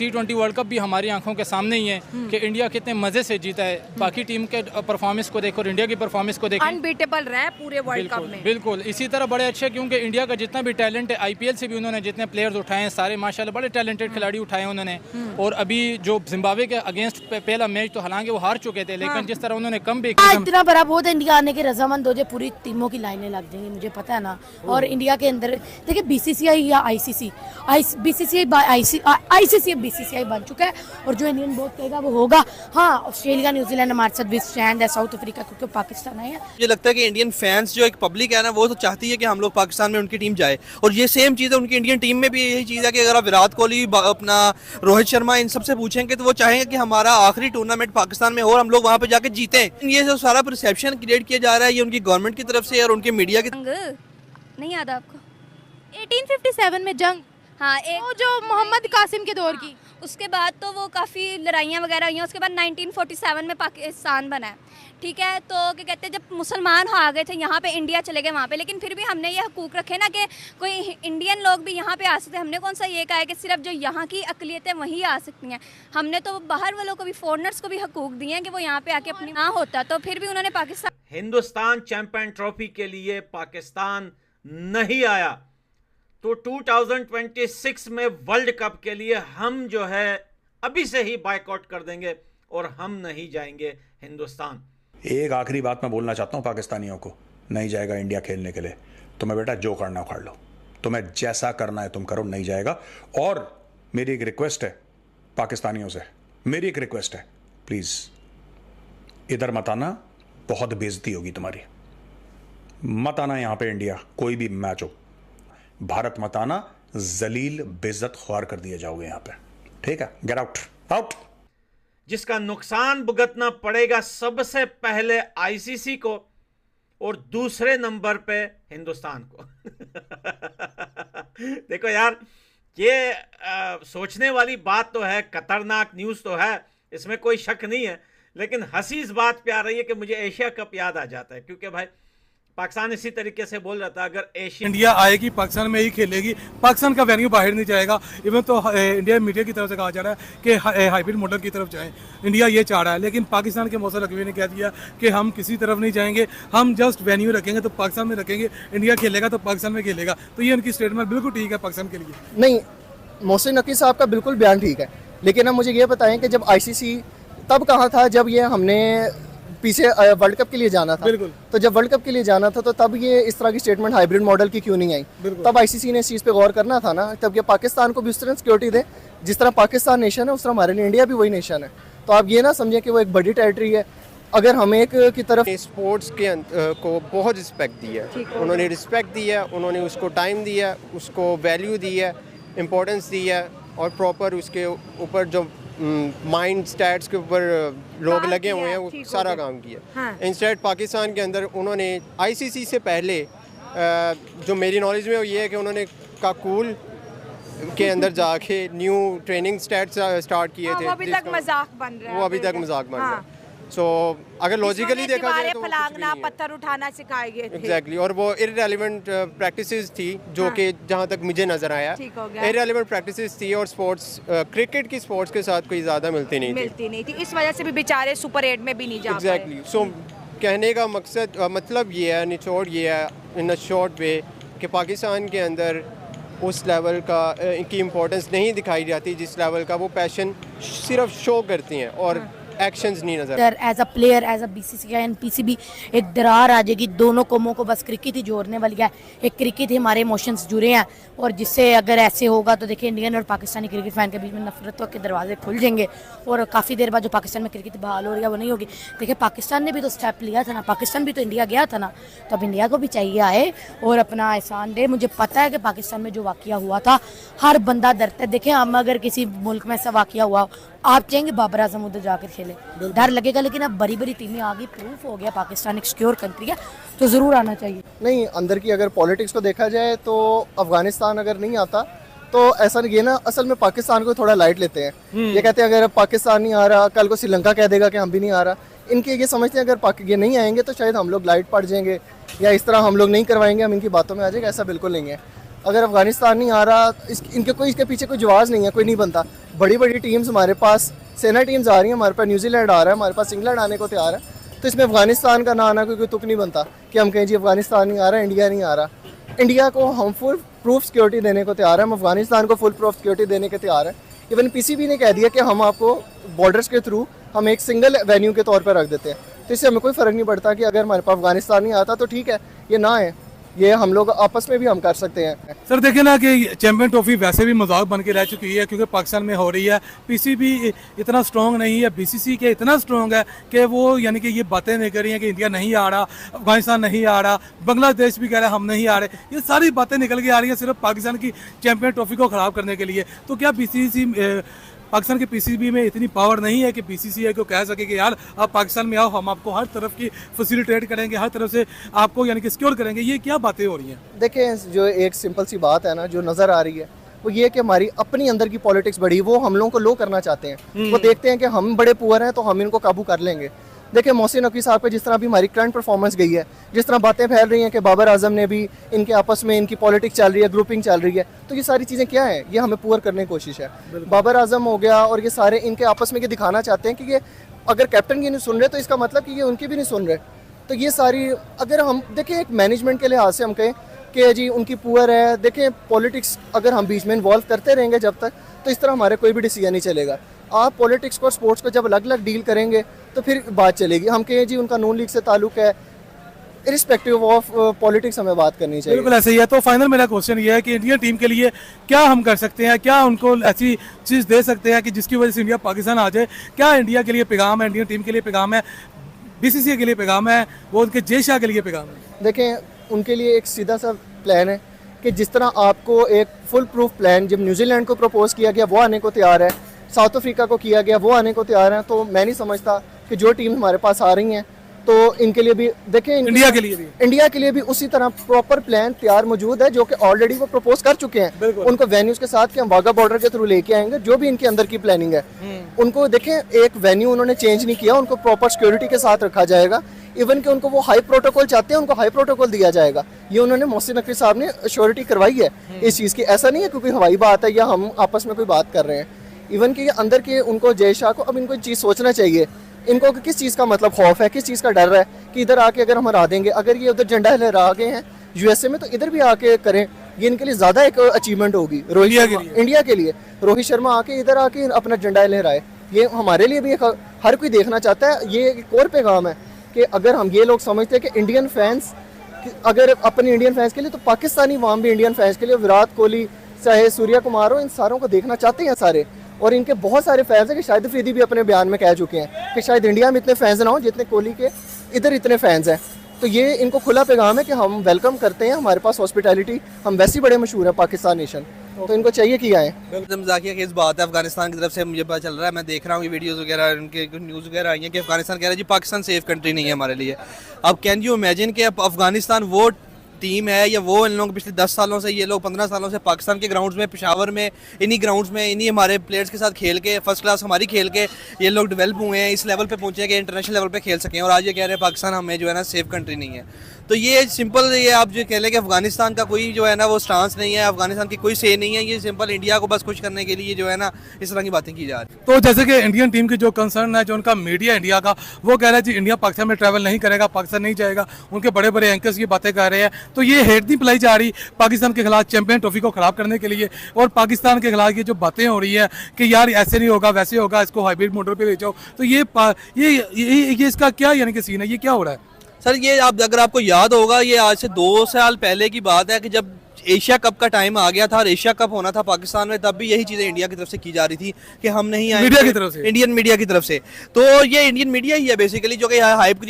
T20 world cup भी हमारी आंखों के सामने ही है कि इंडिया कितने मज़े से जीता है। बाकी टीम के परफॉर्मेंस को देखो और इंडिया की परफॉर्मेंस को देखो, अनबीटेबल रहा है पूरे वर्ल्ड कप में। बिल्कुल इसी तरह बड़े अच्छे, क्योंकि इंडिया का जितना भी टैलेंट है IPL से भी उन्होंने जितने प्लेयर्स उठाए हैं सारे माशाल्लाह बड़े टैलेंटेड खिलाड़ी उठाए उन्होंने। और अभी जो जिम्बाब्वे के अगेंस्ट पहला मैच तो हालांकि वो हार चुके थे, लेकिन जिस तरह उन्होंने कम भी इतना बड़ा बहुत इंडिया आने के रजामंद हो जाए, पूरी टीमों की लाइनें लग जाएंगी, मुझे पता है ना। और इंडिया के अंदर देखिए BCCI या ICC BCCI बन चुका है और जो इंडियन बोर्ड कहेगा वो होगा। हाँ, ऑस्ट्रेलिया न्यूजीलैंड हमारे साथ भी स्टैंड है, साउथ अफ्रीका क्योंकि पाकिस्तान है। मुझे लगता है कि इंडियन फैंस जो एक पब्लिक है ना, वो तो चाहती है कि हम लोग पाकिस्तान में उनकी टीम जाए, और ये सेम चीज़ है उनकी इंडियन टीम में भी यही चीज़ है कि अगर आप विराट कोहली, अपना रोहित शर्मा, इन सबसे पूछेंगे तो वो चाहेंगे कि हमारा आखिरी टूर्नामेंट पाकिस्तान में हो और हम लोग वहाँ पे जाके जीते। ये जो सारा परसेप्शन क्रिएट किया जा रहा है ये उनकी गवर्नमेंट की तरफ से और उनके मीडिया की। नहीं याद आपको 1857 में जंग, हाँ, वो जो मोहम्मद कासिम के दौर की, उसके बाद तो वो काफ़ी लड़ाइयाँ वगैरह हुई हैं। उसके बाद 1947 में पाकिस्तान बना है, ठीक है। तो क्या कहते हैं, जब मुसलमान आ गए थे यहाँ पे, इंडिया चले गए वहाँ पे, लेकिन फिर भी हमने ये हकूक़ रखे ना कि कोई इंडियन लोग भी यहाँ पे आ सकते हैं। हमने कौन सा ये कहा है कि सिर्फ जो यहाँ की अक़लियतें वही आ सकती हैं। हमने तो बाहर वालों को भी, फॉरनर्स को भी हकूक़ दिए हैं कि वो यहाँ पे आके अपनी ना होता तो फिर भी उन्होंने पाकिस्तान। हिंदुस्तान चैंपियन ट्रॉफी के लिए पाकिस्तान नहीं आया तो 2026 में वर्ल्ड कप के लिए हम जो है अभी से ही बायकॉट कर देंगे और हम नहीं जाएंगे हिंदुस्तान। एक आखिरी बात मैं बोलना चाहता हूं पाकिस्तानियों को, नहीं जाएगा इंडिया खेलने के लिए, तुम्हें बेटा जो करना उखाड़ लो, तुम्हें जैसा करना है तुम करो, नहीं जाएगा। और मेरी एक रिक्वेस्ट है पाकिस्तानियों से, मेरी एक रिक्वेस्ट है, प्लीज इधर मत आना, बहुत बेइज्जती होगी तुम्हारी। मत आना यहां पे इंडिया कोई भी मैच हो, भारत मत आना, जलील बेइज्जत ख्वार कर दिए जाओगे यहां पे, ठीक है। Get out, out. जिसका नुकसान भुगतना पड़ेगा सबसे पहले ICC को और दूसरे नंबर पे हिंदुस्तान को। देखो यार, ये सोचने वाली बात तो है, खतरनाक न्यूज़ तो है, इसमें कोई शक नहीं है, लेकिन हंसी इस बात पे आ रही है कि मुझे एशिया कप याद आ जाता है, क्योंकि भाई पाकिस्तान इसी तरीके से बोल रहा था अगर इंडिया आएगी पाकिस्तान में ही खेलेगी, पाकिस्तान का वेन्यू बाहर नहीं जाएगा। इवन तो इंडिया मीडिया की तरफ से कहा जा रहा है कि हाइब्रिड मॉडल की तरफ जाएं, इंडिया ये चाह रहा है, लेकिन पाकिस्तान के मौसम रखवी ने कह दिया कि हम किसी तरफ नहीं जाएंगे, हम जस्ट वेन्यू रखेंगे तो पाकिस्तान में रखेंगे, इंडिया खेलेगा तो पाकिस्तान में खेलेगा। तो ये उनकी स्टेटमेंट बिल्कुल ठीक है पाकिस्तान के लिए। नहीं, मोहसिन नकवी साहब का बिल्कुल बयान ठीक है, लेकिन अब मुझे ये बताएं कि जब ICC तब कहा था जब ये हमने पीछे वर्ल्ड कप के लिए जाना था, तो जब वर्ल्ड कप के लिए जाना था तो तब ये इस तरह की स्टेटमेंट हाइब्रिड मॉडल की क्यों नहीं आई? तब ICC ने इस चीज़ पे गौर करना था ना, तब ये पाकिस्तान को भी उस तरह सिक्योरिटी दे जिस तरह पाकिस्तान नेशन है उस तरह हमारे लिए इंडिया भी वही नेशन है। तो आप ये ना समझें कि वो एक बड़ी टेरिटरी है। अगर हम एक की तरफ स्पोर्ट्स के को बहुत रिस्पेक्ट दी है, उन्होंने रिस्पेक्ट दी है, उन्होंने उसको टाइम दिया है, उसको वैल्यू दी है, इम्पोर्टेंस दी है, और प्रॉपर उसके ऊपर जो माइंड स्टैट्स के ऊपर लोग लगे हुए हैं वो सारा काम किया। हाँ। इंस्टेड पाकिस्तान के अंदर उन्होंने ICC से पहले जो मेरी नॉलेज में वो ये है कि उन्होंने काकूल के अंदर जाके न्यू ट्रेनिंग स्टैट्स स्टार्ट किए थे। वो अभी तक मजाक बन रहा है, वो अभी तक मजाक बन रहा है। सो अगर लॉजिकली देखा जाए तो फलांगना, पत्थर उठाना सिखाए गए थे। एग्जैक्टली, और वो इररेलेवेंट प्रैक्टिसेस थी जो कि जहाँ तक मुझे नजर आया इररेलेवेंट प्रैक्टिसेस थी, और स्पोर्ट्स क्रिकेट की स्पोर्ट्स के साथ कोई ज़्यादा मिलती नहीं थी। इस वजह से भी बेचारे सुपर 8 में भी नहीं जा पाए। एग्जैक्टली। सो कहने का मकसद मतलब ये है, निचोड़ ये है इन अ शॉर्ट वे, कि पाकिस्तान के अंदर उस लेवल का की इम्पोर्टेंस नहीं दिखाई जाती जिस लेवल का वो पैशन सिर्फ शो करती हैं और एक्शंस नहीं नजर। As a player, as a BCCI and PCB एक दरार आ जाएगी दोनों कौमों को, बस क्रिकेट ही जोड़ने वाली है। एक क्रिकेट ही हमारे इमोशंस जुड़े हैं, और जिससे अगर ऐसे होगा तो देखिए इंडियन और पाकिस्तानी क्रिकेट फैन के बीच में नफरतों के दरवाजे खुल जाएंगे, और काफ़ी देर बाद जो पाकिस्तान में क्रिकेट बहाल हो रही है वो नहीं होगी। देखिए पाकिस्तान ने भी तो स्टेप लिया था ना, पाकिस्तान भी तो इंडिया गया था ना, तो अब इंडिया को भी चाहिए आए और अपना एहसान दे। मुझे पता है कि पाकिस्तान में जो वाक़या हुआ था हर बंदा डरता है। देखिए हम अगर किसी मुल्क में ऐसा वाक़या हुआ, आप चाहेंगे बाबर आजम उधर जाकर खेले, डर लगेगा, लेकिन अब बड़ी बड़ी टीमें आ गई, प्रूफ हो गया पाकिस्तान एक सिक्योर कंट्री है, तो ज़रूर आना चाहिए। नहीं, अंदर की अगर पॉलिटिक्स को देखा जाए तो अफगानिस्तान अगर नहीं आता तो ऐसा नहीं, ये ना असल में पाकिस्तान को थोड़ा लाइट लेते हैं। ये कहते हैं अगर पाकिस्तान नहीं आ रहा, कल को श्रीलंका कह देगा कि हम भी नहीं आ रहा। इनके ये समझते हैं अगर ये नहीं आएंगे तो शायद हम लोग लाइट पड़ जाएंगे या इस तरह हम लोग नहीं करवाएंगे, हम इनकी बातों में आ जाएंगे। ऐसा बिल्कुल नहीं है। अगर अफगानिस्तान नहीं आ रहा, इसके पीछे कोई जवाब नहीं है, कोई नहीं बनता। बड़ी बड़ी टीम्स हमारे पास, सेना टीम्स आ रही हैं, हमारे पास न्यूजीलैंड आ रहा है, हमारे पास इंग्लैंड आने को तैयार है, तो इसमें अफगानिस्तान का ना आना कोई तुक नहीं बनता कि हम कहें जी अफगानिस्तान नहीं आ रहा, इंडिया नहीं आ रहा। इंडिया को हम फुल प्रूफ सिक्योरिटी देने को तैयार है, हम अफगानिस्तान को फुल प्रूफ सिक्योरिटी देने के तैयार है। इवन पीसीबी ने कह दिया कि हम आपको बॉर्डर्स के थ्रू हम एक सिंगल वेन्यू के तौर पर रख देते हैं, तो इससे हमें कोई फ़र्क नहीं पड़ता कि अगर हमारे पास अफगानिस्तान नहीं आता तो ठीक है, ये ना है, ये हम लोग आपस में भी हम कर सकते हैं। सर देखिए ना कि चैंपियन ट्रॉफी वैसे भी मजाक बन के रह चुकी है क्योंकि पाकिस्तान में हो रही है। पीसीबी इतना स्ट्रॉन्ग नहीं है, बीसीसी के इतना स्ट्रॉन्ग है कि वो यानी कि ये बातें नहीं कर रही हैं कि इंडिया नहीं आ रहा, अफगानिस्तान नहीं आ रहा, बांग्लादेश भी कह रहा है हम नहीं आ रहे। ये सारी बातें निकल के आ रही हैं सिर्फ पाकिस्तान की चैंपियन ट्रॉफी को ख़राब करने के लिए। तो क्या बीसीसी पाकिस्तान के पीसीबी में इतनी पावर नहीं है कि बीसीसीआई को कह सके कि यार आप पाकिस्तान में आओ, हम आपको हर तरफ की फैसिलिटेट करेंगे, हर तरफ से आपको यानी कि सिक्योर करेंगे? ये क्या बातें हो रही हैं? देखें, जो एक सिंपल सी बात है ना जो नज़र आ रही है वो ये कि हमारी अपनी अंदर की पॉलिटिक्स बढ़ी, वो हम लोगों को लो करना चाहते हैं। वो देखते हैं कि हम बड़े पुअर हैं तो हम इनको काबू कर लेंगे। देखिए मोहसिन नकवी साहब पे जिस तरह भी हमारी करंट परफॉर्मेंस गई है, जिस तरह बातें फैल रही हैं कि बाबर आजम ने भी इनके आपस में इनकी पॉलिटिक्स चल रही है, ग्रुपिंग चल रही है, तो ये सारी चीज़ें क्या हैं? ये हमें पुअर करने की कोशिश है। बाबर आजम हो गया और ये सारे इनके आपस में ये दिखाना चाहते हैं कि ये अगर कैप्टन की नहीं सुन रहे तो इसका मतलब कि ये उनकी भी नहीं सुन रहे। तो ये सारी अगर हम देखें एक मैनेजमेंट के लिहाज से हम कहें कि जी उनकी पुअर है, देखें पॉलिटिक्स अगर हम बीच में इन्वॉल्व करते रहेंगे जब तक, तो इस तरह हमारे कोई भी डिसीजन नहीं चलेगा। आप पॉलिटिक्स को और स्पोर्ट्स को जब अलग अलग डील करेंगे तो फिर बात चलेगी। हम कहें जी उनका नून लीग से ताल्लुक है, इरिस्पेक्टिव ऑफ पॉलिटिक्स हमें बात करनी चाहिए। बिल्कुल ऐसे ही है। तो फाइनल मेरा क्वेश्चन ये है कि इंडियन टीम के लिए क्या हम कर सकते हैं, क्या उनको ऐसी चीज़ दे सकते हैं कि जिसकी वजह से इंडिया पाकिस्तान आ जाए? क्या इंडिया के लिए पैगाम है, इंडियन टीम के लिए पैगाम है, बीसीसीआई के लिए पैगाम है, वो उनके जय शाह के लिए पैगाम है? देखें उनके लिए एक सीधा सा प्लान है कि जिस तरह आपको एक फुल प्रूफ प्लान जब न्यूजीलैंड को प्रपोज किया गया वो आने को तैयार है, साउथ अफ्रीका को किया गया वो आने को तैयार है, तो मैं नहीं समझता कि जो टीम हमारे पास आ रही हैं तो इनके लिए भी देखें, इंडिया के लिए भी उसी तरह प्रॉपर प्लान तैयार मौजूद है जो कि ऑलरेडी वो प्रपोज कर चुके हैं। उनको वेन्यूज के साथ कि हम वाघा बॉर्डर के थ्रू लेके आएंगे, जो भी इनके अंदर की प्लानिंग है उनको देखें, एक वेन्यू उन्होंने चेंज नहीं किया, उनको प्रॉपर सिक्योरिटी के साथ रखा जाएगा। इवन कि उनको वो हाई प्रोटोकॉल चाहते हैं, उनको हाई प्रोटोकॉल दिया जाएगा। ये उन्होंने मोहसिन नकवी साहब ने श्योरिटी करवाई है इस चीज़ की। ऐसा नहीं है क्योंकि हवाई बात है या हम आपस में कोई बात कर रहे हैं। इवन कि अंदर के उनको जय शाह को अब इनको चीज़ सोचना चाहिए, इनको किस चीज़ का मतलब खौफ है, किस चीज़ का डर है कि इधर आके अगर हम हरा देंगे, अगर ये उधर झंडा लहरा गए हैं यूएसए में तो इधर भी आके करें, ये इनके लिए ज़्यादा एक अचीवमेंट होगी। इंडिया के लिए रोहित शर्मा आके इधर आके अपना झंडा लहराए, ये हमारे लिए भी हर कोई देखना चाहता है। ये एक और पैगाम है कि अगर हम ये लोग समझते हैं कि इंडियन फैंस अगर अपने इंडियन फैंस के लिए, तो पाकिस्तानी वाम भी इंडियन फैंस के लिए, विराट कोहली चाहे सूर्या कुमार हो, इन सारों को देखना चाहते हैं सारे। और इनके बहुत सारे फैंस हैं कि शाहिद अफरीदी भी अपने बयान में कह चुके हैं कि शायद इंडिया में इतने फैंस ना हो जितने कोहली के इधर इतने फैंस हैं। तो ये इनको खुला पैगाम है कि हम वेलकम करते हैं, हमारे पास हॉस्पिटैलिटी, हम वैसे ही बड़े मशहूर है पाकिस्तान नेशन, तो इनको चाहिए कि आए। मजाकिया केस बात है अफगानिस्तान की तरफ से, मुझे पता चल रहा है, मैं देख रहा हूँ वीडियोस वगैरह, उनके न्यूज़ वगैरह आई हैं कि अफगानिस्तान कह रहा है जी पाकिस्तान सेफ कंट्री नहीं है हमारे लिए। अब कैन यू इमेजिन कि अफगानिस्तान वो टीम है या वो इन लोग पिछले 10 सालों से, ये लोग 15 सालों से पाकिस्तान के ग्राउंड्स में, पेशावर में, इन्हीं ग्राउंड्स में इन्हीं हमारे प्लेयर्स के साथ खेल के, फर्स्ट क्लास हमारी खेल के ये लोग डेवलप हुए हैं, इस लेवल पे पहुंचे हैं कि इंटरनेशनल लेवल पे खेल सकें, और आज ये कह रहे हैं पाकिस्तान हमें जो है ना सेफ कंट्री नहीं है। तो ये सिंपल, ये आप जो कह लें कि अफगानिस्तान का कोई जो है ना वो स्टांस नहीं है, अफगानिस्तान की कोई से नहीं है, ये सिंपल इंडिया को बस खुश करने के लिए जो है ना इस तरह की बातें की जा रही है। तो जैसे कि इंडियन टीम की जो कंसर्न है, जो उनका मीडिया इंडिया का, वो कह रहा है जी इंडिया पाकिस्तान में ट्रैवल नहीं करेगा, पाकिस्तान नहीं जाएगा, उनके बड़े बड़े एंकर्स की बातें कर रहे हैं। तो ये हेट नहीं पिलाई जा रही पाकिस्तान के खिलाफ चैंपियन ट्रॉफी को खराब करने के लिए, और पाकिस्तान के खिलाफ ये जो बातें हो रही है कि यार ऐसे नहीं होगा वैसे होगा, इसको हाइब्रिड मॉडल पे ले जाओ, तो ये इसका क्या यानी कि सीन है, ये क्या हो रहा है? सर ये अगर आपको याद होगा, ये आज से 2 साल पहले की बात है कि जब एशिया कप का टाइम आ गया था और एशिया कप होना था पाकिस्तान में, तब भी यही चीज़ें इंडिया की तरफ से की जा रही थी कि हम नहीं आए, मीडिया की तरफ से, इंडियन मीडिया की तरफ से। तो ये इंडियन मीडिया ही है बेसिकली जो कि हाइप